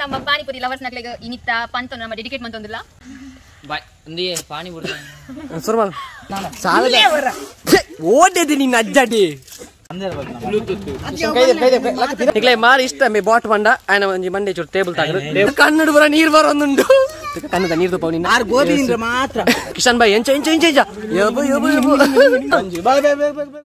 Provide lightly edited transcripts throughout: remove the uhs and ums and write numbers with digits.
ನಮ್ಮ ಪಾನಿಪುರಿ ಲವರ್ಸ್ ನಕ್ಲೆಗ್ ಇನಿತ್ತ ಪಂತ ನಮ್ಮ ಡೆಡಿಕೇಟ್ ಮಂತೊಂದಿಲ್ಲ ಬಾಯ್ ಒಂದಿ ಪಾನಿಪುರಿ ಸುರ್ಮಲ್ ಸಾಲ ಓಡಿದೆ ನಿನ್ನ ಅಜ್ಜಡಿ ಇಕ್ಲೆ ಮಾರಿ ಇಷ್ಟ ಮೇ ಬಾಟ್ ಬಂಡ ಆಯ್ನ ಒಂಜಿ ಮಂಡೆ ಚೂರು ಟೇಬಲ್ ತಾಗ್ರು ಕನ್ನಡ ಬರ ನೀರು ಬರೋಂದುಂಡು ಕನ್ನಡ ನೀರು ತಪ್ಪ ನಿನ್ನ ಆರು ಗೋಧಿ ಮಾತ್ರ ಕಿಶನ್ ಬಾಯ್ ಎಂಚ ಎಂಚ ಎಂಚ ಯಬು ಯಬು ಯಬು ಬಾಯ್ ಬಾಯ್ ಬಾಯ್ ಬಾಯ್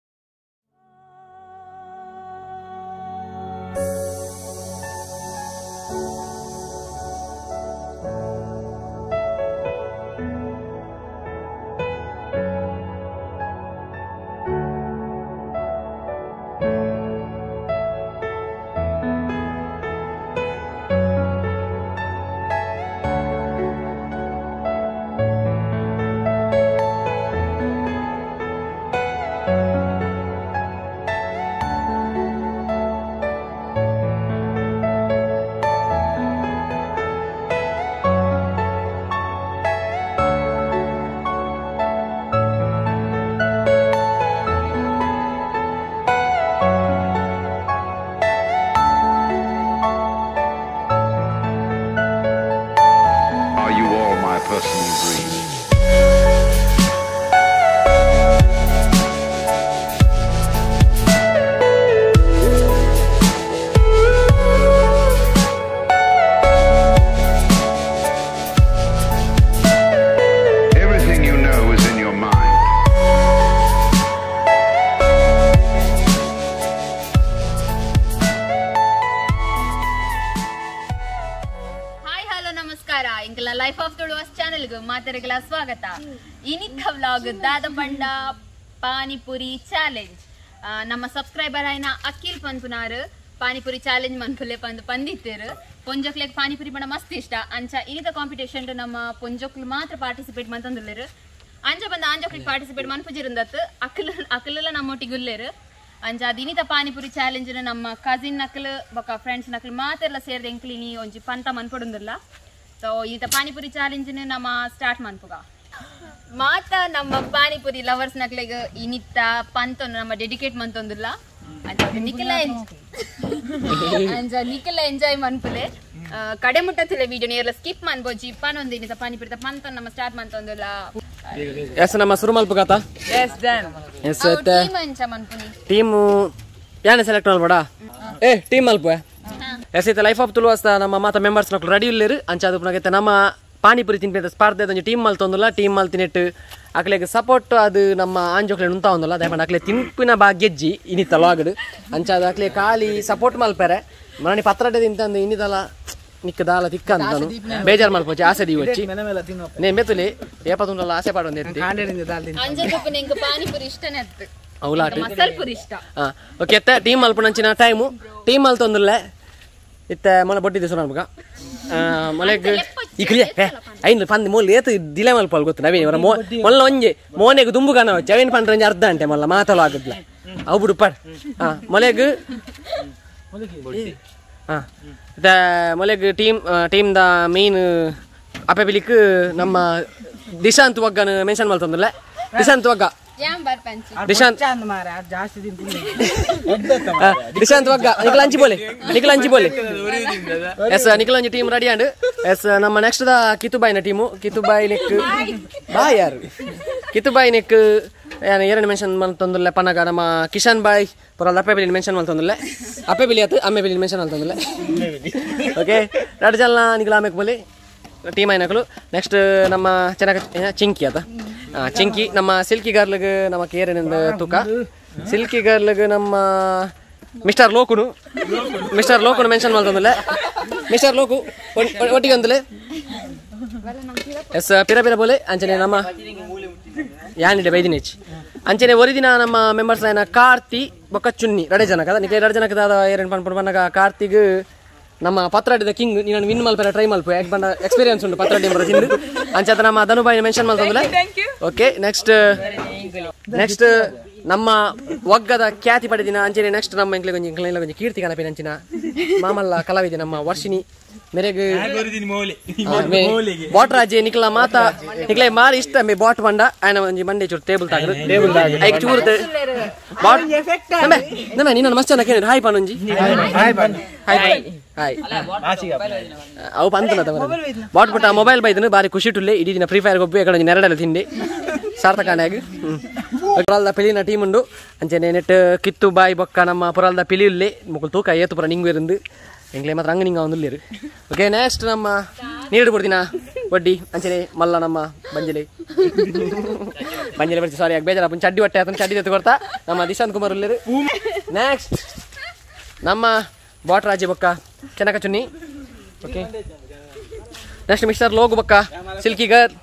ಲೈಫ್ ಆಫ್ ತುಳುವಾಸ್ ಚಾನೆಲ್ ಮಾತರಿಗಳ ಸ್ವಾಗತ. ಇನಿತ್ತ ವ್ಲಾಗ್ ದಾದ ಪಂಡ ಪಾನಿಪುರಿ ಚಾಲೆಂಜ್ ನಮ್ಮ ಸಬ್ಸ್ಕ್ರೈಬರ್ ಆಯ್ನ ಅಖಿಲ್ ಪಂಪುನಾರ್ ಪಾನಿಪುರಿ ಚಾಲೆಂಜ್ ಮನ್ಪುಲೆ ಪಂದು ಪಂದಿತ್ತೇರು ಪೊಂಜಕ್ಲೆಗ್ ಪಾನಿಪುರಿ ಪಂಡ ಮಸ್ತ್ ಇಷ್ಟ ಅಂಚ ಇನಿತ ಕಾಂಪಿಟೇಷನ್ ನಮ್ಮ ಪೊಂಜಕ್ಲು ಮಾತ್ರ ಪಾರ್ಟಿಸಿಪೇಟ್ ಮಂತಂದುಲ್ಲೇರು ಅಂಚ ಬಂದ ಆಂಜಕ್ಲಿಗೆ ಪಾರ್ಟಿಸಿಪೇಟ್ ಮನ್ಪುಜಿರಂದತ್ತು ಅಕ್ಕಲೆಲ್ಲ ನಮ್ಮೊಟ್ಟಿಗುಲ್ಲೇರು ಅಂಚ ಅದು ಇನಿತ ಪಾನಿಪುರಿ ಚಾಲೆಂಜ್ ನಮ್ಮ ಕಸಿನ್ ನಕ್ಲು ಬೊಕ್ಕ ಫ್ರೆಂಡ್ಸ್ ನಕ್ಲು ಮಾತೆಲ್ಲ ಸೇರಿದ ಎಂಕ್ಲಿನಿ ಒಂಜಿ ಪಂತ ಮನ್ಪೊಡುಂದಿಲ್ಲ. ಸೊ ಈತ ಪಾನಿಪುರಿ ಚಾಲೆಂಜ್ ನಮ್ಮ ಸ್ಟಾರ್ಟ್ ಮನ್ಪುಗ ಮಾತ ನಮ್ಮ ಪಾನಿಪುರಿ ಲವರ್ಸ್ ನಕ್ಲೆಗ್ ಇನಿತ್ತ ಪಂತ ನಮ್ಮ ಡೆಡಿಕೇಟ್ ಮಂತೊಂದಿಲ್ಲ ನಿಖಿಲ ಎಂಜಾಯ್ ಮನ್ಪುಲೆ ಕಡೆ ಮುಟ್ಟತಿಲ್ಲ ವಿಡಿಯೋ ಎಲ್ಲ ಸ್ಕಿಪ್ ಮನ್ಬೋಜಿ ಪನೊಂದು ಇನಿತ ಪಾನಿಪುರಿ ಪಂತ ನಮ್ಮ ಸ್ಟಾರ್ಟ್ ಮಂತೊಂದಿಲ್ಲ ಎಸ್ ನಮ್ಮ ಶುರು ಮಲ್ಪುಗಾತ ಎಸ್ ಡನ್ ಎಸ್ ಟೀಮ್ ಎಂಚ ಮನ್ಪುನಿ ಟೀಮ್ ಯಾನೆ ಸೆಲೆಕ್ಟ್ ಮಾಡ್ಬೇಡ ಏ ಟೀಮ್ ಮಲ್ಪ ಎಸ್ ಲೈಫ್ ಆಫ್ ತುಳುವಾಸ್ ನಮ್ಮ ಮಾತ ಮೆಂಬರ್ಸ್ ನಕ್ಲು ರೆಡಿ ಇಲ್ಲೇರು ಅಂಚ ಅದು ಪುನಗೈತೆ ನಮ್ಮ ಪಾನಿಪುರಿ ತಿನ್ಪೇತ ಸ್ಪರ್ಧೆ ಒಂಜಿ ಟೀಮ್ ಮಲ್ತೊಂದಿಲ್ಲ ಟೀಮ್ ಮಲ್ ತಿನ್ನೆಟ್ಟು ಅಕ್ಲೆಗ್ ಸಪೋರ್ಟ್ ಅದು ನಮ್ಮ ಆಂಜೋಕ್ಲೆ ಉಂತ ಒಂದಲ್ಲ ದಯಮಾಡಿ ಅಕ್ಲೆ ತಿನ್ಪಿನ ಬಾ ಗೆಜ್ಜಿ ಇನಿತ ಲಾಗಡು ಅಂಚ ಅದು ಅಕ್ಲೆ ಖಾಲಿ ಸಪೋರ್ಟ್ ಮಲ್ಪೆರೆ ಮನೆ ಪತ್ರಡೆ ತಿಂತಂದು ಇನ್ನಿದಲ್ಲ ನಿಕ್ಕ ದಾಲ ತಿಕ್ಕ ಅಂತಾನು ಬೇಜಾರು ಮಲ್ಪೋಚಿ ಆಸೆ ದಿ వచ్చి ನೇ ಮೆತುಲಿ ಏಪತುಂಡಲ್ಲ ಆಸೆ ಪಾಡೊಂದು ಎತ್ತಿ ಪಾನಿಪುರಿ ಇಷ್ಟನೇ ಅತ್ತು ಅವಲಾಟ ಮಸಾಲ್ಪುರಿ ಇಷ್ಟ ಓಕೆ ಎತ್ತ ಟೀಮ್ ಮಲ್ಪುನಂಚಿನ ಟೈಮು ಟೀಮ್ ಮಲ್ತೊಂದುಲ್ಲೆ ಇತ್ತ ಮೊಲ ಬೊಟ್ಟಿದ್ದೆ ಸುರ ಮಗ ಮೊಲೆಗ್ ಇಕ್ಲಿಯ ಐನು ಪಂದ್ ಮೊಲ್ ಏತು ದಿಲೆ ಮಲ್ಪಲ್ ಗೊತ್ತು ನವೀನ್ ಇವರ ಮೊಲ್ಲ ಒಂಜೆ ಮೋನೆಗ್ ದುಂಬು ಕಾಣ ಚವೇನ್ ಪಂಡ್ರೆ ಒಂಜಿ ಅರ್ಧ ಗಂಟೆ ಮೊಲ್ಲ ಮಾತಲು ಆಗದ್ಲ ಅವು ಬಿಡು ಪಡ್ ಮೊಲೆಗ್ ಇತ್ತ ಮೊಲೆಗ್ ಟೀಮ್ ದ ಮೇನ್ ಅಪೆಬಿಲಿಕ್ ನಮ್ಮ ದಿಶಾಂತ್ ಒಗ್ಗನ ಮೆನ್ಷನ್ ಮಲ್ತೊಂದಿಲ್ಲ ದಿಶಾಂತ್ ಒಗ್ಗ ದಿಶಾಂತ್ ಒಗ್ಗ ನಿಖಿಲ್ ಅಂಚಿ ಬೋಲೆ ಎಸ್ ನಿಖಿಲ್ ಅಂಚಿ ಟೀಮ್ ರೆಡಿ ಅಂಡ್ ಎಸ್ ನಮ್ಮ ನೆಕ್ಸ್ಟ್ ದ ಕಿತುಬಾಯಿನ ಟೀಮು ಕಿತುಬಾಯಿ ನೆಕ್ ಬಾಯ್ ಯಾರು ಕಿತುಬಾಯಿ ನೆಕ್ ಎರಡು ಮೆನ್ಷನ್ ಮಲ್ತೊಂದಿಲ್ಲ ಪನಗ ನಮ್ಮ ಕಿಶನ್ ಬಾಯ್ ಪುರಲ್ಲ ಅಪ್ಪೆಬಿಲಿ ಮೆನ್ಷನ್ ಮಲ್ತೊಂದಿಲ್ಲ ಅಪ್ಪೆಬಿಲಿ ಆತು ಅಮ್ಮೆಬಿಲಿ ಮೆನ್ಷನ್ ಮಲ್ತೊಂದಿಲ್ಲ ಓಕೆ ಎರಡು ಜನ ನಿಖಿಲ್ ಆಮೇಲೆ ಬೋಲಿ ಟೀಮ್ ಆಯ್ನಕಲು ನೆಕ್ಸ್ಟ್ ನಮ್ಮ ಚೆನ್ನಾಗಿ ಚಿಂಕಿ ಆತ ಚಿಂಕಿ ನಮ್ಮ ಸಿಲ್ಕಿ ಗರ್ಲ್ಗ್ ನಮ್ಮ ಕೇರನಿಂದ ತೂಕ ಸಿಲ್ಕಿ ಗರ್ಲ್ಗ್ ನಮ್ಮ ಮಿಸ್ಟರ್ ಲೋಕುನು ಮೆನ್ಷನ್ ಮಾಡ್ತಂದಿಲ್ಲ ಮಿಸ್ಟರ್ ಲೋಕು ಒಟ್ಟಿಗೆ ಅಂದಲೆ ಎಸ್ ಪಿರ ಬೋಲೆ ಅಂಚನೆ ನಮ್ಮ ಯಾನಿಡೆ ಬೈದಿನ ಹೆಚ್ಚಿ ಅಂಚನೆ ಒರಿದಿನ ನಮ್ಮ ಮೆಂಬರ್ಸ್ ಆಯ್ನ ಕಾರ್ತಿ ಬೊಕ್ಕ ಚುನ್ನಿ ರಡೆ ಜನಕದ ನಿಕ್ಕೆ ಎರಡು ಜನಕದ ಏರೇನು ಪನ್ಪುಡು ಬನ್ನಾಗ ಕಾರ್ತಿಗ್ ನಮ್ಮ ಪತ್ರಡಿದ ಕಿಂಗ್ ನೀನು ವಿನ್ ಮಲ್ಪರ ಟ್ರೈ ಮಲ್ಪ ಯಾಕೆ ಬಂದ ಎಕ್ಸ್ಪೀರಿಯನ್ಸ್ ಉಂಟು ಪತ್ರಡಿ ಎಂಬ ತಿಂದು ಅಂಚದ ನಮ್ಮ ಧನುಬಾಯಿ ಮೆನ್ಷನ್ ಮಾಡ್ತಂದಿಲ್ಲ ಓಕೆ ನೆಕ್ಸ್ಟ್ ನಮ್ಮ ಒಗ್ಗದ ಖ್ಯಾತಿ ಪಡೆದಿನ ಅಂಚನೆ ನೆಕ್ಸ್ಟ್ ನಮ್ಮ ಎಂಕ್ಲೆ ಕೀರ್ತಿ ಕನಪಿನ ಅಂಚಿನ ಮಾಮಲ್ಲ ಕಲಾವಿದೆ ನಮ್ಮ ವರ್ಷಿನಿ मेरेग बॉट राजे निकला माता निकले मार इष्ट में बॉट बंडा आयन ಒಂಜಿ ಮಂಡೆ ಚೂರು ಟೇಬಲ್ ತಾಗರು ಐಕ್ ಚೂರು ಬॉट ನಮೆ ನಿನ್ನ ಮಸ್ತ್ ಅನ್ನ ಕೇಳಿ ಹಾಯ್ ಪನೊಂಜಿ ಹಾಯ್ ಹಾಯ್ ಅವು ಪಂತನ ತವರ ಬॉट ಬಟ ಮೊಬೈಲ್ ಬೈದನು ಬಾರಿ ಖುಷಿ ಟುಲ್ಲೆ ಇಡಿ ದಿನ ಫ್ರೀ ಫೈರ್ ಗೊಬ್ಬೆ ಕಡೆ ನೆರಡಲ್ಲ ತಿಂಡಿ ಸಾರ್ಥಕಾನಾಗ ಪುರಲ್ದ ಪಿಲಿನ ಟೀಮ್ ಉಂಡು ಅಂಚನೆ ನೆಟ್ ಕಿತ್ತು ಬಾಯಿ ಬೊಕ್ಕ ನಮ್ಮ ಪುರಲ್ದ ಪಿಲಿಯುಲ್ಲೆ ಮುಕುಲ್ ತೂಕ ಏತು ಪುರ ನಿಂಗು ಇருந்து ಎಂಗ್ಲೇ ಮಾತ್ರ ಅಂಗ ನಿಂಗ ಒಂದಿಲ್ಲೇರು ಓಕೆ ನೆಕ್ಸ್ಟ್ ನಮ್ಮ ನೀಡು ಬಿಡ್ತೀನ ಬಡ್ಡಿ ಅಂಚನೆ ಮಲ್ಲ ನಮ್ಮ ಬಂಜಲೆ ಬರ್ತಿ ಸಾರಿ ಬೇಜಾರ ಚಡ್ಡಿ ಹೊಟ್ಟೆ ಆತನ ಚಡ್ಡಿ ಎತ್ತು ಕೊಡ್ತಾ ನಮ್ಮ ದಿಶಾಂತ್ ಕುಮಾರ್ ಉಲ್ಲೇರು ನೆಕ್ಸ್ಟ್ ನಮ್ಮ ಬಾಟ್ ರಾಜ್ಯ ಬೊಕ್ಕ ಚೆನ್ನಕ ಚುನ್ನಿ ಓಕೆ ನೆಕ್ಸ್ಟ್ ಮಿಸ್ಟರ್ ಲೋಗು ಬೊಕ್ಕ ಸಿಲ್ಕಿ ಗರ್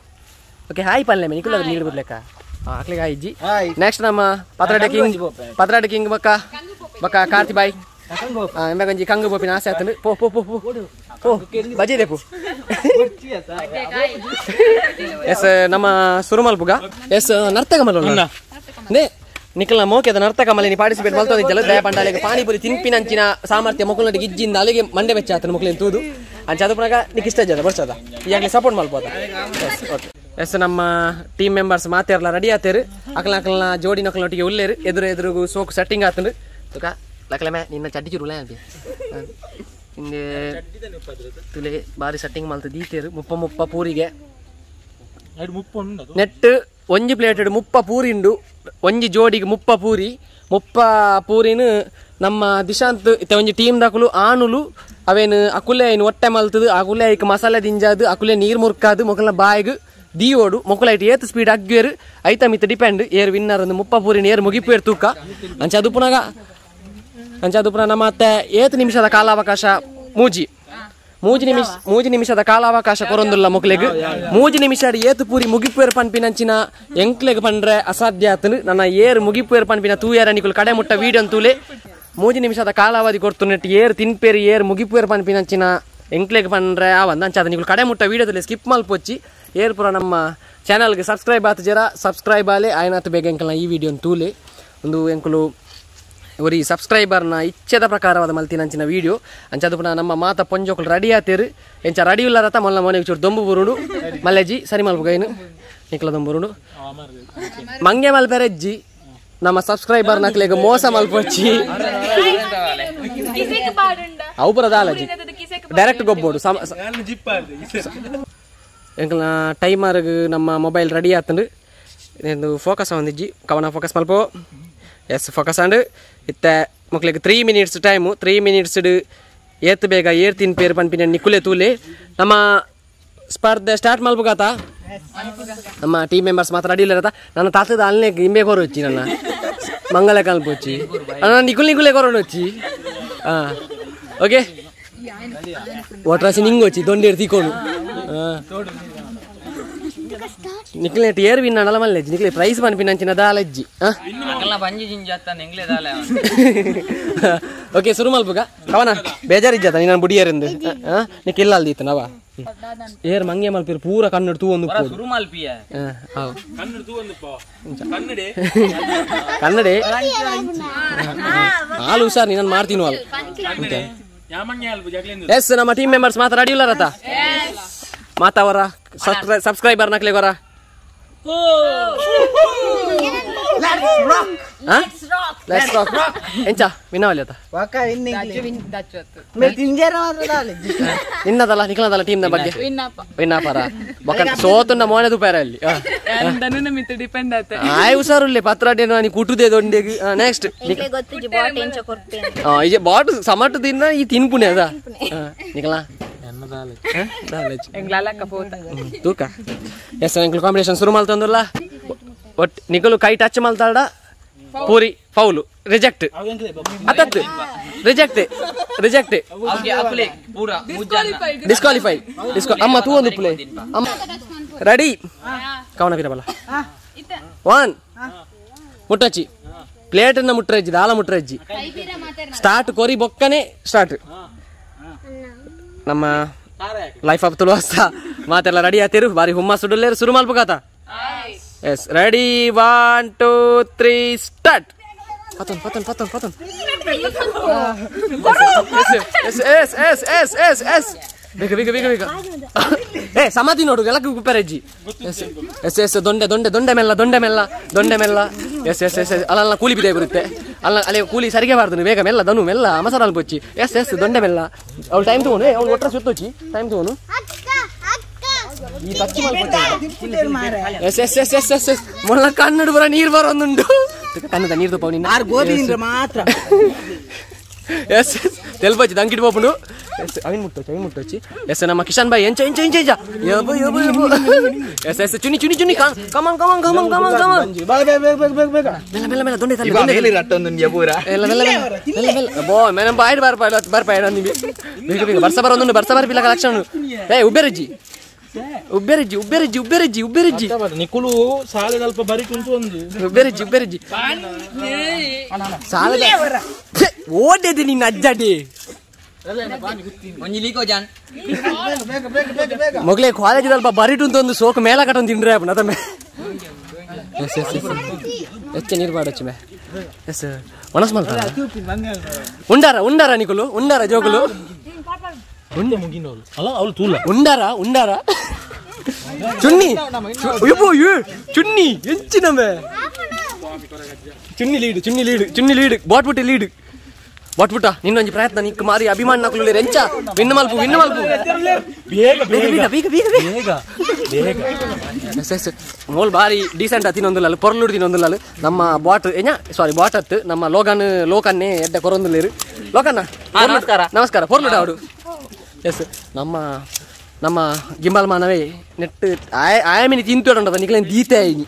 ಓಕೆ ಹಾಯ್ ಪಲ್ಲೆ ನಿಕುಲ್ಲ ನೀಡು ಬಿಡ್ಲೆಕ್ಕ ಹಾಕ್ಲಿಕ್ಕೆ ಹಾಯ್ ಇಜ್ಜಿ ನೆಕ್ಸ್ಟ್ ನಮ್ಮ ಪತ್ರಾಡೆ ಕಿಂಗ್ ಬೊಕ್ಕ ಕಾರ್ತಿ ಬಾಯ್ ಎಂಬಗಂಜಿ ಕಂಗು ಬೋಪಿನ ಆಸೆ ಆತಂದು ಪೋ ಪೋ ಪೋ ಪೋ ಪೋ ಬಜಿದೆ ಪೋ ಎಸ್ ನಮ್ಮ ಸುರುಮಲ್ ಪುಗ ಎಸ್ ನರ್ತಕ ಮಲ್ಲ ನೇ ನಿಖಲ್ನ ಮೋಕೆದ ನರ್ತಕ ಮಲ್ಲ ನೀ ಪಾರ್ಟಿಸಿಪೇಟ್ ಮಲ್ತೋದಿದ್ದಲ್ಲ ದಯ ಪಂಡಾಲೆಗೆ ಪಾನಿಪುರಿ ತಿನ್ಪಿನಂಚಿನ ಸಾಮರ್ಥ್ಯ ಮುಕ್ಕಲ್ನಟಿಗೆ ಇಜ್ಜಿಂದ ಅಲ್ಲಿಗೆ ಮಂಡೆ ಬೆಚ್ಚ ಆತನ ಮುಕ್ಕಲಿನ ತೂದು ಅಂಚ ಅದು ಪುನಗ ನಿಕ್ ಇಷ್ಟ ಜದ ಬರ್ಸದ ಈಗಾಗಲೇ ಸಪೋರ್ಟ್ ಮಾಡ್ಬೋದ ಎಸ್ ಓಕೆ ಎಸ್ ನಮ್ಮ ಟೀಮ್ ಮೆಂಬರ್ಸ್ ಮಾತೇರ್ಲ ರೆಡಿ ಆತೇರು ಅಕಲ್ನ ಜೋಡಿ ನಕಲ್ನೊಟ್ಟಿಗೆ ಉಲ್ಲೇರು ಎದುರಿಗೂ ಸೋಕು ಸೆಟ್ಟಿಂಗ್ ಆತಂದು ತುಕ ಲಕ್ಲಮೆ ನಿನ್ನ ಚಡ್ಡಿ ಚುರುಲೆ ಅಂತೆ ಹಿಂಗೆ ತುಲೆ ಬಾರಿ ಸೆಟ್ಟಿಂಗ್ ಮಲ್ತು ದೀತೇರು ಮುಪ್ಪ ಪೂರಿಗೆ ನೆಟ್ ಒಂಜಿ ಪ್ಲೇಟೆಡ್ ಮುಪ್ಪ ಪೂರಿ ಉಂಡು ಒಂಜಿ ಜೋಡಿಗೆ ಮುಪ್ಪ ಪೂರಿನು ನಮ್ಮ ದಿಶಾಂತ್ ಇತ್ತ ಒಂಜಿ ಟೀಮ್ ದಾಕುಲು ಆನುಲು ಅವೇನು ಅಕುಲೆ ಏನು ಹೊಟ್ಟೆ ಮಲ್ತದು ಅಕುಲೆ ಐಕ್ ಮಸಾಲೆ ದಿಂಜಾದು ಅಕುಲೆ ನೀರು ಮುರ್ಕಾದು ಮೊಕಲ್ನ ಬಾಯಿಗೆ ದೀವೋಡು ಮೊಕಲೈಟ್ ಏತ್ ಸ್ಪೀಡ್ ಅಗ್ಗೇರು ಐತ ಮಿತ್ ಡಿಪೆಂಡ್ ಏರ್ ವಿನ್ನರ್ ಒಂದು ಮುಪ್ಪ ಪೂರಿನ ಏರ್ ಮುಗಿಪೇರು ತೂಕ ಅಂಚದು ಪುನಃ ನಮ್ಮ ಮತ್ತೆ ಏತ್ ನಿಮಿಷದ ಕಾಲಾವಕಾಶ ಮೂಜಿ ನಿಮಿಷದ ಕಾಲಾವಕಾಶ ಕೊರೊಂದುಲ್ಲ ಮೊಕ್ಲೆಗ್ ಮೂಜಿ ನಿಮಿಷ ಏತು ಪೂರಿ ಮುಗಿಪೇರು ಪನ್ಪಿನಂಚಿನ ಎಂಕ್ಲೆಗ್ ಪಂಡ್ರೆ ಅಸಾಧ್ಯ ಆತನು ನನ್ನ ಏರ್ ಮುಗಿಪೇರು ಪನ್ಪಿನ ತೂಯರ ನಿಕುಲು ಕಡೆ ಮುಟ್ಟ ವೀಡಿಯೋ ಅಂತೂಲೆ ಮೂಜಿ ನಿಮಿಷದ ಕಾಲಾವಧಿ ಕೊಡ್ತು ನೆಟ್ ಏರ್ ತಿನ್ಪೇರು ಏರ್ ಮುಗಿಪೇರು ಪನ್ಪಿನಂಚಿನ ಎಂಕ್ಲೆಗ್ ಪಂಡ್ರೆ ಆವಂದ ಅಂಚಾದ ನಿಕುಲು ಕಡೆ ಮುಟ್ಟ ವೀಡಿಯೋದಲ್ಲಿ ಸ್ಕಿಪ್ ಮಲ್ಪೊಚ್ಚಿ ಏರ್ ಪುರ ನಮ್ಮ ಚಾನಲ್ಗೆ ಸಬ್ಸ್ಕ್ರೈಬ್ ಆತ ಜರ ಸಬ್ಸ್ಕ್ರೈಬ್ ಆಲೆ ಆಯ್ನಾತ್ ಬೇಗ ಎಂಕಲ್ನ ಈ ವಿಡಿಯೋ ತೂಲೆ ಒಂದು ಎಂಕುಲು ಇವರಿ ಸಬ್ಸ್ಕ್ರೈಬರ್ನ ಇಚ್ಛೆದ ಪ್ರಕಾರವಾದ ಮಲ್ತಿನಂಚಿನ ವಿಡಿಯೋ ಅಂಚದು ಪುನಃ ನಮ್ಮ ಮಾತ ಪೊಂಜೋಕುಲು ರೆಡಿ ಆತೇರು ಎಂಚ ರೆಡಿ ಉಲ್ಲಾರತ ಮೊಲ್ಲ ಮನೆಗೆ ಚೂರು ದೊಂಬು ಬುರುಡು ಮಲ್ಲೆಜ್ಜಿ ಸರಿ ಮಲ್ಪುಗೈನು ನಿಕ್ಲ ದೊಂಬುರುಡು ಮಂಗೆ ಮಲ್ಪೆರೆಜ್ಜಿ ನಮ್ಮ ಸಬ್ಸ್ಕ್ರೈಬರ್ ನಕ್ಲೆಗೆ ಮೋಸ ಮಲ್ಪೊಚ್ಚಿ ಅವು ಪುರ ದಾಲಜ್ಜಿ ಡೈರೆಕ್ಟ್ ಗೊಬ್ಬೋಡು ಎಂಕಲ್ನ ಟೈಮರ್ಗೆ ನಮ್ಮ ಮೊಬೈಲ್ ರೆಡಿ ಆತಂಡು ಎಂದು ಫೋಕಸ್ ಒಂದಿಜ್ಜಿ ಕವನ ಫೋಕಸ್ ಮಲ್ಪೋ ಎಸ್ ಫೋಕಸ್ ಅಂಡ್ ಇತ್ತ ಮಕ್ಳಿಗೆ 3 ಮಿನಿಟ್ಸ್ ಟೈಮು 3 ಮಿನಿಟ್ಸ್ ಏತ್ ಬೇಗ ಏರ್ ತಿನ್ಪೇರು ಪನ್ಪಿನ ನಿಕುಲೆ ತೂಲೆ ನಮ್ಮ ಸ್ಪರ್ಧೆ ಸ್ಟಾರ್ಟ್ ಮಲ್ಪುಗಾತ ನಮ್ಮ ಟೀಮ್ ಮೆಂಬರ್ಸ್ ಮಾತ್ರ ರೆಡಿ ಇಲ್ಲರತ ನನ್ನ ತಾತದ ಅಲ್ಲೇ ಇಂಬೆ ಕೊರ వచ్చి ನನ್ನ ಮಂಗಲ ಕಲ್ಪ వచ్చి ನನ್ನ ನಿಕುಲೆ ಕೊರೋಣ వచ్చి ಓಕೆ ಓಟ್ರಾಸಿ ನಿಂಗ್ వచ్చి ದೊಂಡೇರು ತಿಕೋನು ನಿಕ್ಲೆ ಏರ್ ವಿನ್ ನಲ ಮಲ್ಲೆಜ್ಜಿ ನಿಕ್ಲೆ ಪ್ರೈಸ್ ಪನ್ಪಿನಂಚಿನ ದಾಲಜ್ಜಿ ಓಕೆ ಶುರು ಮಲ್ಪುಗ ಕವನ ಬೇಜಾರಿಜ್ಜಾತ ನೀನು ಬುಡಿಯರಿಂದ ನಿಕ್ ಇಲ್ಲ ಅಲ್ದಿತ್ತು ನವ ಏರ್ ಮಂಗೆ ಮಲ್ಪಿರು ಪೂರ ಕನ್ನಡ ತೂ ಒಂದು ಕನ್ನಡೆ ಹಾಲು ಹುಷಾರ್ ನೀನು ಮಾಡ್ತೀನಿ ಅಲ್ಲ ಎಸ್ ನಮ್ಮ ಟೀಮ್ ಮೆಂಬರ್ಸ್ ಮಾತ್ರ ರೆಡಿ ಇಲ್ಲ ರತ ಮಾತಾವರ ಸಬ್ಸ್ಕ್ರೈಬರ್ ನಕ್ಲೆಗೋರ ಲೆಟ್ಸ್ ರಾಕ್ ಎಂಚ ವಿನವಲ್ಯತ ನಿನ್ನದಲ್ಲ ನಿಖಲದಲ್ಲ ಟೀಮ್ನ ಬಗ್ಗೆ ವಿನ್ನಾಪರ ಬೊಕ್ಕ ಸೋತುನ್ನ ಮೋನೆ ದುಪೇರ ಅಲ್ಲಿ ಆಯ್ ಹುಷಾರುಲ್ಲೆ ಪತ್ರಾಡೇನು ನೀ ಕುಟುದೇ ದೊಂಡೆಗ್ ನೆಕ್ಸ್ಟ್ ಇಜೆ ಬಾಟ್ ಸಮಟ್ ದಿನ ಈ ತಿನ್ಪುಣೆ ಅದ ನಿಖಲ ತೂಕ ಎಸ್ ಎಂಕ್ಲು ಕಾಂಬಿನೇಷನ್ ಶುರು ಮಲ್ತಂದುಲ್ಲ ಒಟ್ಟು ನಿಖಲು ಕೈ ಟಚ್ ಮಲ್ತಾಡ ಪೂರಿ ಫೌಲು ರಿಜೆಕ್ಟ್ ಅತ್ತತ್ತು ರಿಜೆಕ್ಟ್ ಡಿಸ್ಕ್ವಾಲಿಫೈ ಅಮ್ಮ ತೂ ಒಂದು ಪ್ಲೇ ಅಮ್ಮ ರೆಡಿ ಕವನ ಬಿರಬಲ್ಲ 1 ಮುಟ್ಟಚ್ಚಿ ಪ್ಲೇಟ್ ಅನ್ನ ಮುಟ್ರಜ್ಜಿ ದಾಲ ಮುಟ್ರಜ್ಜಿ ಸ್ಟಾರ್ಟ್ ಕೊರಿ ಬೊಕ್ಕನೆ ಸ್ಟಾರ್ಟ್ ನಮ್ಮ ಲೈಫ್ ಆಫ್ ತುಳುವಸ್ತ ಮಾತೆಲ್ಲ ರೆಡಿ ಆತಿರು ಬಾರಿ ಹುಮ್ಮ ಸುಡಲ್ಲೇರು ಶುರು ಮಲ್ಪುಗಾತ ಎಸ್ ರೆಡಿ 1 2 3 ಸ್ಟಾರ್ಟ್ ಪತನ್ ಎಸ್ ಬೇಗ ಏ ಸಮಾಧಿ ನೋಡು ಎಲ್ಲ ಕುಪ್ಪೆರಜ್ಜಿ ಎಸ್ ದೊಂಡೆ ಮೆಲ್ಲ ಎಸ್ ಅಲ್ಲ ಕೂಲಿ ಬಿದ್ದೆ ಬರುತ್ತೆ ಅಲ್ಲ ಅಲ್ಲಿ ಕೂಲಿ ಸರಿಗೆ ಬಾರ್ದು ಬೇಗ ಮೆಲ್ಲ ದನು ಮೆಲ್ಲ ಮಸಾಲ ಪೊಚ್ಚಿ ಎಸ್ ದೊಂಡೆ ಮೆಲ್ಲ ಅವ್ಳು ಟೈಮ್ ತಗೋನು ಅವ್ಳು ಒಟ್ಟರೆ ಸುತ್ತೋಚಿ ಟೈಮ್ ತಗೋನು ಈ ಪಚ್ಚಿ ಎಸ್ ಮೊಲ್ಲ ಕನ್ನಡ ಬರ ನೀರು ಬರೋದುಂಟು ಕನ್ನಡ ನೀರು ತುಪ್ಪ ನೀನು ಮಾತ್ರ ಎಸ್ ತೆಲ್ಪಚ್ಚಿ ದಂಕಿಟ್ ಪೋಪುಂಡು ಎಸ್ ಅವಿನ್ ಮುಟ್ಟೋಚಿ ಎಸ್ ನಮ್ಮ ಕಿಶನ್ ಬಾಯ್ ಎಂಚ ಎಸ್ ಚುನಿ ಕಮನ್ ಮೆಲ್ಲ ದೊಂಡೆ ಬೋ ಮೇನ ಬಾಯ್ ಬರ್ಪಾಯ್ ನೀವು ಬೇಗ ಬರ್ಸ ಬರ ಪಿಲ್ಲ ಲಕ್ಷಣ ಏ ಉಬ್ಬೆರಜ್ಜಿ ನಿಕುಲು ಸಾಲೆ ಸ್ವಲ್ಪ ಬರಿ ಕುಂತು ಒಂದು ಉಬ್ಬೆರಜ್ಜಿ ಸಾಲೆ ಓಡಿದೆ ನಿನ್ನ ಅಜ್ಜಾಟಿ ಮಗಳೇ ಕಾಲೇಜ್ ಸ್ವಲ್ಪ ಬರಿಟು ಅಂತ ಒಂದು ಸೋಕು ಮೇಲ ಕಟ್ಟೊಂದು ತಿಂಡ್ರೆ ಅದಮ್ಮೆ ಹೆಚ್ಚ ನೀರು ಮಾಡಚ್ಚು ಮೇ ಎಸ್ ಮನಸ್ ಮಾಡ್ತಾರ ಉಂಡಾರ ನಿಕುಲು ಉಂಡಾರ ಜೋಗುಲು ಉಂಡಾರ ಚುನ್ನಿ ಹೆಂಚಿನಮ್ಮೆ ಚುನ್ನಿ ಲೀಡ್ ಬಾಟ್ಬಿಟ್ಟ ನಿನ್ನೊಂದು ಪ್ರಯತ್ನ ನಿಕ್ ಮಾರಿ ಅಭಿಮಾನ ನಕಲು ರೆಂಚ ವಿನ್ನ ಮಲ್ಪು ಮೋಲ್ ಬಾರಿ ಡೀಸೆಂಟ್ ತಿನ್ನೊಂದುಲ್ಲ ಪೊರ್ಲುಡು ತಿನ್ನೊಂದುಲ್ಲ ನಮ್ಮ ಬಾಟತ್ ನಮ್ಮ ಲೋಕನ್ನೇ ಎಡ್ಡ ಕೊರೊಂದುಲ್ಲೇರು ಲೋಕನ್ನ ನಮಸ್ಕಾರ ಪೊರ್ಲುಡ ಅವಡು ಎಸ್ ನಮ್ಮ ಗಿಂಬಲ್ ಮಾನವೇ ನೆಟ್ ಆಯಮಿನಿ ತಿಂತೋಡಂಡ ನಿಕ್ಲೇನು ದೀತೆ ಆಯ್ನಿ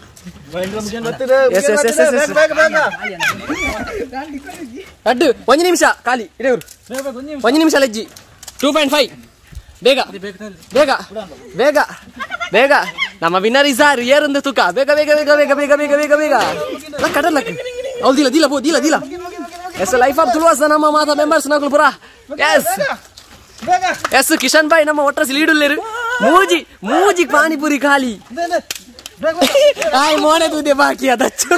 ಅಡ್ಡು 1 ನಿಮಿಷ ಖಾಲಿ ಇಡೇವ್ರು 1 ನಿಮಿಷ ಲಜ್ಜಿ 2.5 ಬೇಗ ನಮ್ಮ ವಿನ್ನರ್ ಇಸಾರ್ ಏರೊಂದು ತುಕ ಬೇಗ ಕಡಲಕ್ಕೆ ಅವ್ಳು ದಿಲ ಎಸ್ ಲೈಫ್ ಆಫ್ ತುಳುವಾಸ ನಮ್ಮ ಮಾತಾ ಮೆಂಬರ್ಸ್ ನಕಲು ಪುರ ಎಸ್ ಕಿಶನ್ ಬಾಯ್ ನಮ್ಮ ಒಟ್ರಸ್ ಲೀಡುಲ್ಲೇರು ಮೂಜಿ ಪಾನಿಪುರಿ ಖಾಲಿ ಮೋನೆ ತೂದೆ ಬಾಕಿ ಅದಚ್ಚು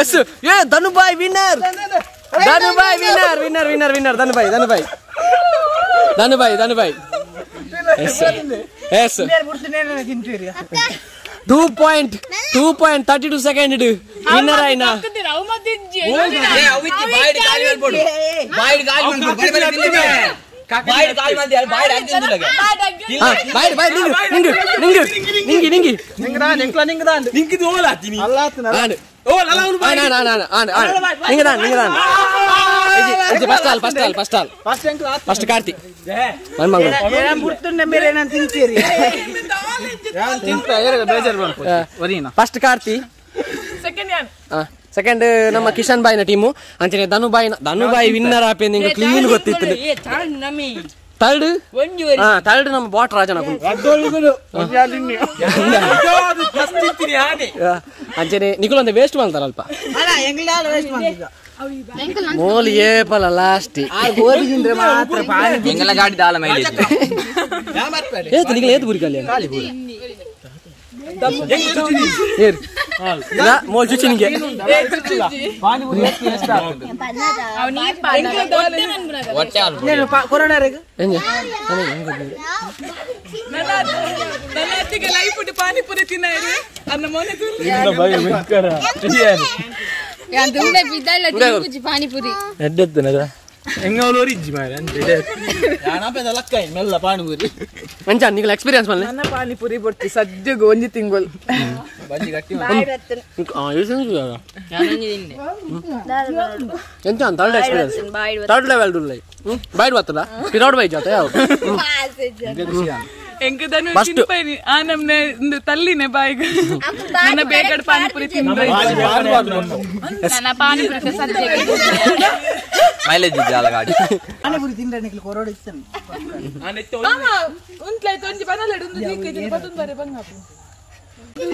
ಎಸ್ ಏ Dhanubhai winner yes 2.32 second winner ಆಯ್ನ first Karthi first Karthi second ನಮ್ಮ ಕಿಶನ್ ಬಾಯ್ನ ಟೀಮು ಅಂಚನೆ ಧನುಬಾಯಿ ವಿನ್ನರ್ ಆಪೆ ನಿಂಗೆ ಕ್ಲೀನ್ ಗೊತ್ತಿತ್ತು ಥರ್ಡ್ ನಮ್ಮ ಬಾಟ್ ರಾಜನ ಅಂಚನೆ ನಿಖುಲ್ ಅಂತ ವೇಸ್ಟ್ ಮಾಡ್ತಾರ ಅಲ್ಪ ಮೋಲ್ ಏಪಲ ಲಾಸ್ಟ್ ಗಾಡಿ ದಾಲ ಮೈಲೇಜ್ ಏತು ನಿಖಿಲ್ ಏತು ಬುರಿ ಖಾಲಿ ಮೋಲ್ ಚುಚ್ಚಿ ನಿಂಗೆ ಪಾನಿಪುರಿ ತಿನ್ನರಿ ಅನ್ನ ಮೋನೆ ಪಾನಿಪುರಿ ಮಂಚ ನಿಂಗೆ ಎಕ್ಸ್ಪೀರಿಯನ್ಸ್ ಮಲ್ಲ ನನ್ನ ಪಾನಿಪುರಿ ಬರ್ತಿ ಸದ್ಯಗೆ ಒಂಜಿ ತಿಂಗಳು ಎಂತ ಥರ್ಡ್ ಎಕ್ಸ್ಪೀರಿಯನ್ಸ್ ಥರ್ಡ್ ಲೆವೆಲ್ ಡುಲ್ಲೈ ಬೈಡ್ ಬರ್ತದ ಪಿರೌಡ್ ಬೈ ಜಾತ ಯಾವ ತಲ್ಲಿನೇ ಬಾಯಿಗೆ ನನ್ನ ಬೇಗಡ್ ಪಾನಿಪುರಿ ತಿಂದ್ರೆ ಮೈಲೇಜ್ ಇದ್ದ ಗಾಡಿ ಪಾನಿಪುರಿ ತಿಂದ್ರೆ ಕೊರೋಡು ಇಸ್ತಾನೆ ಉಂಟ್ಲೈತು ಒಂಜಿ ಬನಲೆಡು ಒಂದು ದೀಕೆ ಬದುನ್ ಬರೆ ಬಂಗಾಪು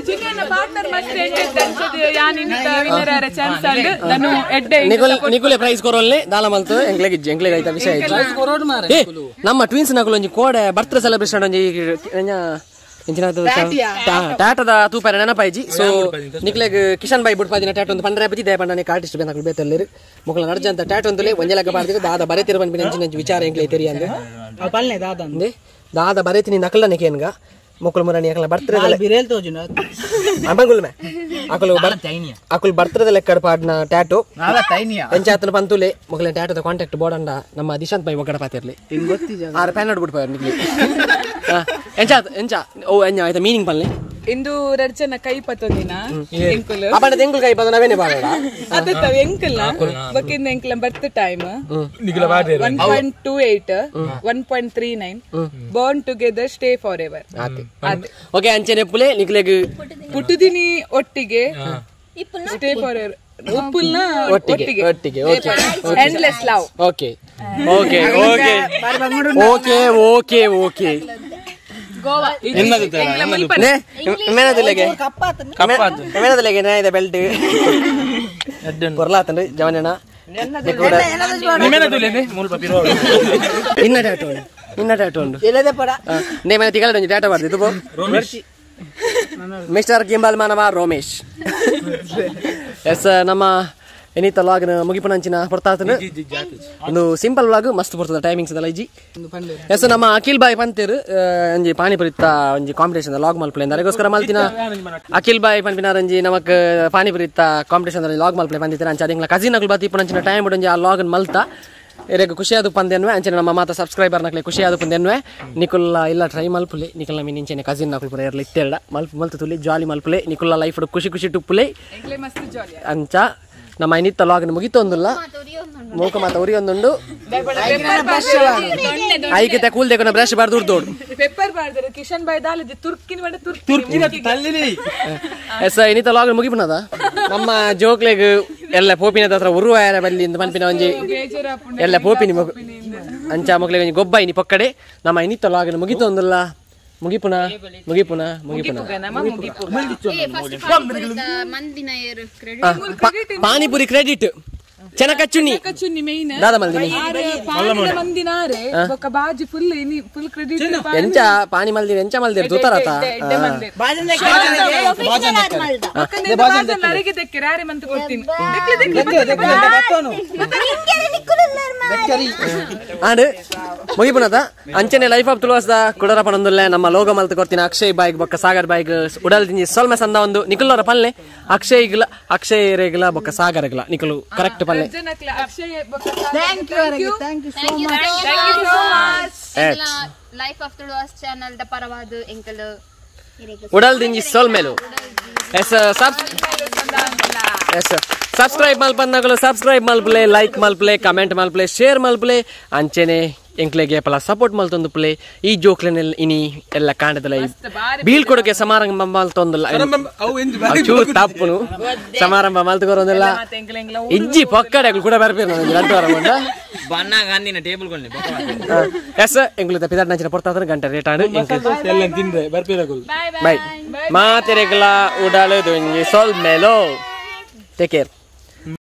ಚಿಕನ್ ಪಾರ್ಟ್ನರ್ ಮಸ್ತ್ ಎಂಜೆಟ್ ಅನ್ಸದು ಯಾನಿಂತ ವಿನ್ನರ್ ಆರೆ ಚಾನ್ಸ್ ಅಂಡ್ ನಾನು ಎಡ್ಡೆ ನಿಕುಲೆ ಪ್ರೈಸ್ ಕೊರೋಲ್ನೆ ದಾಲ ಮಲ್ತು ಎಂಕ್ಲೆಗೆ ಐತ ವಿಷಯ ಪ್ರೈಸ್ ಕೊರೋಡ್ ಮಾರೆ ನಮ್ಮ ಟ್ವಿನ್ಸ್ ನಕುಲು ಒಂಜಿ ಕೋಡೆ ಬರ್ತ್ಡೇ ಸೆಲೆಬ್ರೇಷನ್ ಒಂಜಿ ಇಂಚಿನ ಟಾಟದ ತೂಪಾರ ನೆನಪಾಯ್ಜಿ ಸೊ ನಿಕ್ಲೆಗ್ ಕಿಶನ್ ಬಾಯ್ ಬುಡ್ಪಾದಿನ ಟ್ಯಾಟ್ ಒಂದು ಪಂಡ್ರೆ ಬಜಿ ದಯ ಪಂಡನೆ ಆರ್ಟಿಸ್ಟ್ ಬೇನಾಕಲು ಬೇತಲ್ಲಿರು ಮುಖಲ ನಡ್ಜಂತ ಟ್ಯಾಟ್ ಒಂದಲೆ ಒಂಜಲಗ ಬಾರ್ದಿಗೆ ದಾದ ಬರೆತಿರ ಬಂದು ನೆಂಚಿನ ವಿಚಾರ ಎಂಕ್ಲೆ ತೆರಿಯಂದೆ ಪಲ್ಲೆ ದಾದ ಅಂದೆ ದಾದ ಬರೆತಿನಿ ನಕಲನೆ ಕೇನ್ಗ ಮುಕ್ಕಳು ಮುರನಿ ಅಕಲ ಬರ್ತದೆ ಬಿರೇಲ್ ತೋಜುನ ಅಂಬಂಗುಲ್ಮೆ ಅಕುಲ್ ಬರ್ತದೆ ಲೆಕ್ಕಡ ಪಾಡ್ನ ಟ್ಯಾಟು ಎಂಚಾತನ ಪಂತುಲೆ ಮುಕ್ಕಲ ಟ್ಯಾಟುದ ಕಾಂಟ್ಯಾಕ್ಟ್ ಬೋರ್ಡ್ ಅಂಡ ನಮ್ಮ ದಿಶಾಂತ್ ಬೈ ಒಗ್ಗಡ ಪಾತಿರ್ಲಿ ಆರು ಪ್ಯಾನ್ ಬಿಡ್ಪಾರ ನಿಕ್ಲಿ ಎಂಚಾ ಓ ಎಂಜ ಆಯ್ತಾ ಮೀನಿಂಗ್ ಪಲ್ಲೆ ಇಂದು ರಡ್ಚನ ಕೈ ಪತ್ತೊಂದಿನ ಎಂಕುಲ್ ಅಪ್ಪನ ಎಂಕುಲ್ ಕೈ ಪದ ನವೇನೆ ಬಾಡ ಅದತ್ತ ಎಂಕುಲ್ ಬಕಿಂದ ಎಂಕುಲ birth time 1.28 1.39 born together stay forever okay ಅಂಚೆನೆ ಪುಲೆ ನಿಕ್ಲೆಗ್ ಪುಟ್ಟುದಿನಿ ಒಟ್ಟಿಗೆ stay forever ಉಪ್ಪುಲ್ನ ಒಟ್ಟಿಗೆ ಒಟ್ಟಿಗೆ endless love okay okay okay okay okay okay Goa ಮೇನದಲೆಗೆ ಇದೆ ಬೆಲ್ಟ್ ಬರ್ಲಾತನ್ರಿ ಜವನಣ್ಣ ಇನ್ನ ಟ್ಯಾಟು ಉಂಡು ನೇಮನ ತಿಗಳ ಟ್ಯಾಟು ಬರ್ದಿದ್ದು ಬೋ ಮಿಸ್ಟರ್ ಗಿಂಬಲ್ ಮಾನವ ರೋಮೇಶ್ ಎಸ್ ನಮ್ಮ ಎನಿತ ಲಾಗ್ನ ಮುಗಿಪುನಂಚಿನ ಬರ್ತಾತನು ಒಂದು ಸಿಂಪಲ್ ವ್ಲಾಗ್ ಮಸ್ತ್ ಬರ್ತದೆ ಟೈಮಿಂಗ್ಸ್ ಅದಲ್ಲ ಇಜ್ಜಿ ಎಸ್ ನಮ್ಮ ಅಖಿಲ್ ಬಾಯ್ ಪಂತೇರು ಒಂಜಿ ಪಾನಿಪುರಿತ್ತ ಒಂಜಿ ಕಾಂಪಿಟೇಷನ್ ಲಾಗ್ ಮಲ್ಪಲೆ ಅದಕ್ಕೋಸ್ಕರ ಮಲ್ತಿನ ಅಖಿಲ್ ಬಾಯ್ ಪನ್ಪಿನಾರ ಒಂಜಿ ನಮಕ್ ಪಾನಿಪುರಿತ್ತ ಕಾಂಪಿಟೇಷನ್ ಲಾಗ್ ಮಲ್ಪಲೆ ಬಂದಿದ್ದಾರೆ ಅಂಚ ಅದಿಂಗ್ಲ ಕಜಿನ್ ಅಕ್ಲು ಬತ್ತಿ ಪುನಂಚಿನ ಟೈಮ್ ಬಿಡೊಂಜಿ ಆ ಲಾಗ್ ಮಲ್ತಾ ಇರೆಗ್ ಖುಷಿಯಾದ ಪಂದೆನ್ವೆ ಅಂಚನೆ ನಮ್ಮ ಮಾತ ಸಬ್ಸ್ಕ್ರೈಬರ್ ನಕ್ಲೆ ಖುಷಿಯಾದ ಪಂದೆನ್ವೆ ನಿಕುಲ್ಲ ಇಲ್ಲ ಟ್ರೈ ಮಲ್ಪುಲೆ ನಿಕುಲ್ಲ ಮೀನ್ ಇಂಚೆನೆ ಕಜಿನ್ ನಕ್ಲು ಪುರ ಇರ್ಲಿ ಇತ್ತೆರಡ ಮಲ್ತು ತುಲಿ ಜಾಲಿ ಮಲ್ಪುಲೆ ನಿಕುಲ್ಲ ಲೈಫ್ ಖುಷಿ ಖುಷಿ ಟುಪ್ಪುಲೆ ಅಂಚ ನಮ್ಮ ಐನಿತ್ತ ಲಾಗ್ನ ಮುಗಿತೊಂದುಲ್ಲ ಮೂಕ ಮಾತ ಉರಿ ಒಂದುಂಡು ಐಕಿತ ಕೂಲ್ ದೇಕೋನ ಬ್ರಷ್ ಬಾರ್ದು ಉರ್ದೋಡು ಪೆಪ್ಪರ್ ಬಾರ್ದರೆ ಕಿಶನ್ ಬಾಯ್ ದಾಲದಿ ತುರ್ಕಿನ ಬಡ ತುರ್ಕಿನ ತಲ್ಲಿಲಿ ಎಸ್ ಐನಿತ್ತ ಲಾಗ್ನ ಮುಗಿಪುನದ ನಮ್ಮ ಜೋಕ್ಲೆಗ್ ಎಲ್ಲ ಪೋಪಿನದ ಹತ್ರ ಉರುವಾಯರ ಬಲ್ಲಿ ಇಂದ ಪನ್ಪಿನ ಒಂಜಿ ಎಲ್ಲ ಪೋಪಿನಿ ಅಂಚ ಮಕ್ಳಿಗೆ ಒಂಜಿ ಗೊಬ್ಬ ಇನಿ ಪೊಕ್ಕಡೆ ನಮ್ಮ ಐನಿತ್ತ ಲಾಗ್ನ ಮುಗಿತೊಂದುಲ್ಲ ಮುಗಿಪುನ ಪಾನಿಪುರಿ ಕ್ರೆಡಿಟ್ ಚೆನ್ನಕಚ್ಚುನಿ ದಾದ ಮಲ್ದಿನಿ ಎಂಚ ಪಾನಿ ಮಲ್ದಿನಿ ಎಂಚ ಮಲ್ದಿರ್ ತೂತಾರತ ಆಡ್ ಮುಗಿಪುನದ ಅಂಚನೆ ಲೈಫ್ ಆಫ್ ತುಳುವಸ್ದ ಕುಡರ ಪನೊಂದುಲ್ಲೆ ನಮ್ಮ ಲೋಗೋ ಮಲ್ತು ಕೊಡ್ತೀನಿ ಅಕ್ಷಯ್ ಬಾಯ್ಗ್ ಬೊಕ್ಕ ಸಾಗರ್ ಬಾಯ್ಗ್ ಉಡಲ್ ತಿಂಜಿ ಸೊಲ್ಮೆ ಸಂದ ಒಂದು ನಿಕುಲ್ಲರ ಪಲ್ಲೆ ಅಕ್ಷಯ್ ರೇಗ್ಲ ಬೊಕ್ಕ ಸಾಗರ್ಗ್ಲ ನಿಕುಲು ಕರೆಕ್ಟ್ ಪಲ್ಲೆ ಲೈಫ್ ಆಫ್ ತುಳುವಾಸ್ ಚಾನೆಲ್ ದ ಪರವಾದ ಎಂಕಲ್ ಉಡಲ್ ತಿಂಜಿ ಸೊಲ್ಮೆಲು ಎಸ್ ಸಬ್ಸ್ಕ್ರೈಬ್ ಮಲ್ಪನ್ನಗಳು ಸಬ್ಸ್ಕ್ರೈಬ್ ಮಲ್ಪಲೆ ಲೈಕ್ ಮಲ್ಪಲೆ ಕಮೆಂಟ್ ಮಲ್ಪಲೆ ಶೇರ್ ಮಲ್ಪಲೆ ಅಂಚೆನೆ ಎಂಕ್ಲೆಗೆ ಪಲ ಸಪೋರ್ಟ್ ಮಲ್ತೊಂದು ಪ್ಲೇ ಈ ಜೋಕ್ಲೆನೆಲ್ಲ ಇನಿ ಎಲ್ಲ ಕಾಂಡದಲ್ಲ ಬೀಳ್ಕೊಡಕ್ಕೆ ಸಮಾರಂಭ ಮಲ್ತೊಂದಲ್ಲ ತಪ್ಪುನು ಸಮಾರಂಭ ಮಲ್ತುಕೊರೊಂದಲ್ಲ ಇಜ್ಜಿ ಪಕ್ಕಡೆ ಕೂಡ ಬರ್ಪೇರು ಬಣ್ಣ ಗಾಂಧಿನ ಟೇಬಲ್ ಕೊಂಡೆ ಎಸ್ ಎಂಗ್ಲು ಪಿದಾಟ್ ನಂಚಿನ ಪೊರ್ತಾದ ಗಂಟೆ ರೇಟ್ ಆಡು ಎಲ್ಲ ತಿಂದ್ರೆ ಬರ್ಪೇರಾಗು ಬೈ ಮಾತೆರೆಗ್ಲ ಉಡಾಳು ದುಂಜಿ ಸೊಲ್ ಮೇಲೋ ಟೇಕ್ ಕೇರ್